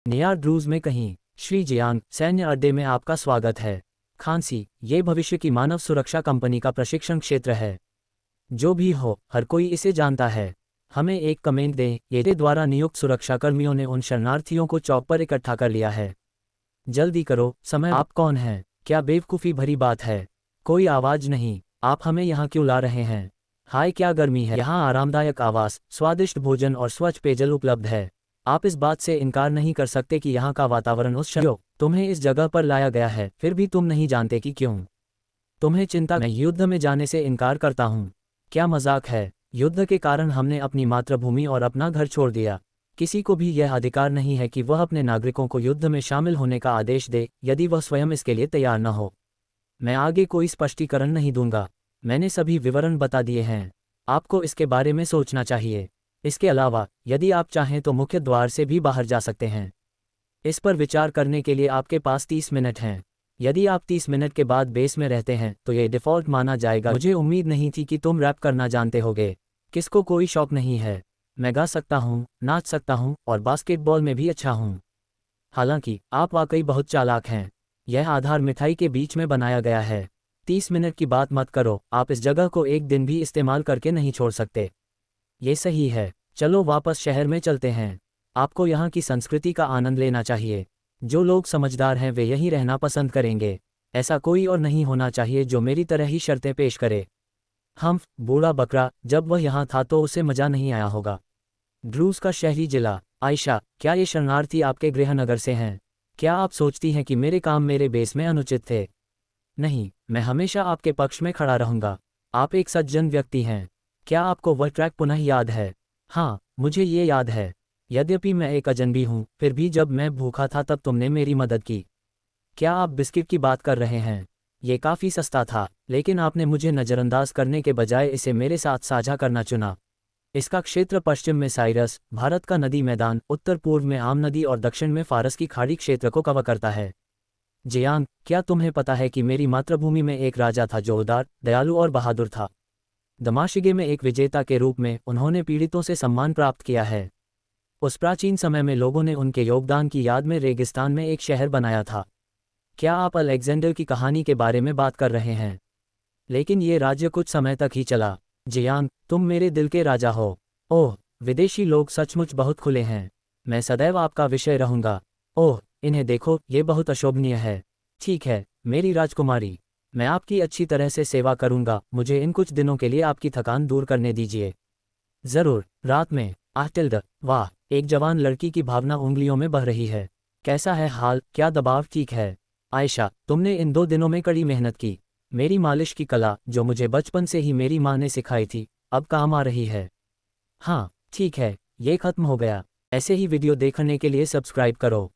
Near ड्रूज में कहीं Shri Jiang सैन्य अड्डे में आपका स्वागत है। खांसी, ये भविष्य की मानव सुरक्षा कंपनी का प्रशिक्षण क्षेत्र है। जो भी हो, हर कोई इसे जानता है। हमें एक कमेंट दें। ये द्वारा नियुक्त सुरक्षाकर्मियों ने उन शरणार्थियों को चौक पर इकट्ठा कर लिया है। जल्दी करो, समय। आप कौन हैं? क्या बेवकूफ़ी भरी बात है? कोई आवाज़ नहीं। आप हमें यहाँ क्यों ला रहे हैं? हाय, क्या गर्मी है यहाँ। आरामदायक आवास, स्वादिष्ट भोजन और स्वच्छ पेयजल उपलब्ध है। आप इस बात से इनकार नहीं कर सकते कि यहाँ का वातावरण तुम्हें इस जगह पर लाया गया है, फिर भी तुम नहीं जानते कि क्यों। तुम्हें चिंता। मैं युद्ध में जाने से इनकार करता हूँ। क्या मजाक है? युद्ध के कारण हमने अपनी मातृभूमि और अपना घर छोड़ दिया। किसी को भी यह अधिकार नहीं है कि वह अपने नागरिकों को युद्ध में शामिल होने का आदेश दे, यदि वह स्वयं इसके लिए तैयार न हो। मैं आगे कोई स्पष्टीकरण नहीं दूंगा। मैंने सभी विवरण बता दिए हैं। आपको इसके बारे में सोचना चाहिए। इसके अलावा, यदि आप चाहें तो मुख्य द्वार से भी बाहर जा सकते हैं। इस पर विचार करने के लिए आपके पास 30 मिनट हैं। यदि आप 30 मिनट के बाद बेस में रहते हैं तो यह डिफ़ॉल्ट माना जाएगा। मुझे उम्मीद नहीं थी कि तुम रैप करना जानते होगे। किसको कोई शौक नहीं है? मैं गा सकता हूँ, नाच सकता हूँ और बास्केटबॉल में भी अच्छा हूँ। हालांकि आप वाकई बहुत चालाक हैं। यह आधार मिठाई के बीच में बनाया गया है। 30 मिनट की बात मत करो। आप इस जगह को एक दिन भी इस्तेमाल करके नहीं छोड़ सकते। ये सही है। चलो वापस शहर में चलते हैं। आपको यहाँ की संस्कृति का आनंद लेना चाहिए। जो लोग समझदार हैं वे यहीं रहना पसंद करेंगे। ऐसा कोई और नहीं होना चाहिए जो मेरी तरह ही शर्तें पेश करे। बूढ़ा बकरा, जब वह यहाँ था तो उसे मजा नहीं आया होगा। ड्रूज का शहरी जिला। आयशा, क्या ये शरणार्थी आपके गृहनगर से हैं? क्या आप सोचती हैं कि मेरे काम मेरे बेस में अनुचित थे? नहीं, मैं हमेशा आपके पक्ष में खड़ा रहूंगा। आप एक सज्जन व्यक्ति हैं। क्या आपको वह ट्रैक पुनः याद है? हाँ, मुझे ये याद है। यद्यपि मैं एक अजनबी हूँ, फिर भी जब मैं भूखा था तब तुमने मेरी मदद की। क्या आप बिस्किट की बात कर रहे हैं? ये काफ़ी सस्ता था, लेकिन आपने मुझे नज़रअंदाज करने के बजाय इसे मेरे साथ साझा करना चुना। इसका क्षेत्र पश्चिम में साइरस, भारत का नदी मैदान, उत्तर पूर्व में आम नदी और दक्षिण में फारस की खाड़ी क्षेत्र को कवर करता है। जियांग, क्या तुम्हें पता है कि मेरी मातृभूमि में एक राजा था जो उदार, दयालु और बहादुर था। दमाशिगे में एक विजेता के रूप में उन्होंने पीड़ितों से सम्मान प्राप्त किया है। उस प्राचीन समय में लोगों ने उनके योगदान की याद में रेगिस्तान में एक शहर बनाया था। क्या आप अलेक्जेंडर की कहानी के बारे में बात कर रहे हैं? लेकिन ये राज्य कुछ समय तक ही चला। जियांग, तुम मेरे दिल के राजा हो। ओह, विदेशी लोग सचमुच बहुत खुले हैं। मैं सदैव आपका विषय रहूंगा। ओह, इन्हें देखो, ये बहुत अशोभनीय है। ठीक है, मेरी राजकुमारी, मैं आपकी अच्छी तरह से सेवा करूंगा। मुझे इन कुछ दिनों के लिए आपकी थकान दूर करने दीजिए। जरूर। रात में। आटिल्ड, वाह, एक जवान लड़की की भावना उंगलियों में बह रही है। कैसा है हाल? क्या दबाव ठीक है? आयशा, तुमने इन 2 दिनों में कड़ी मेहनत की। मेरी मालिश की कला, जो मुझे बचपन से ही मेरी माँ ने सिखाई थी, अब काम आ रही है। हाँ, ठीक है, ये खत्म हो गया। ऐसे ही वीडियो देखने के लिए सब्सक्राइब करो।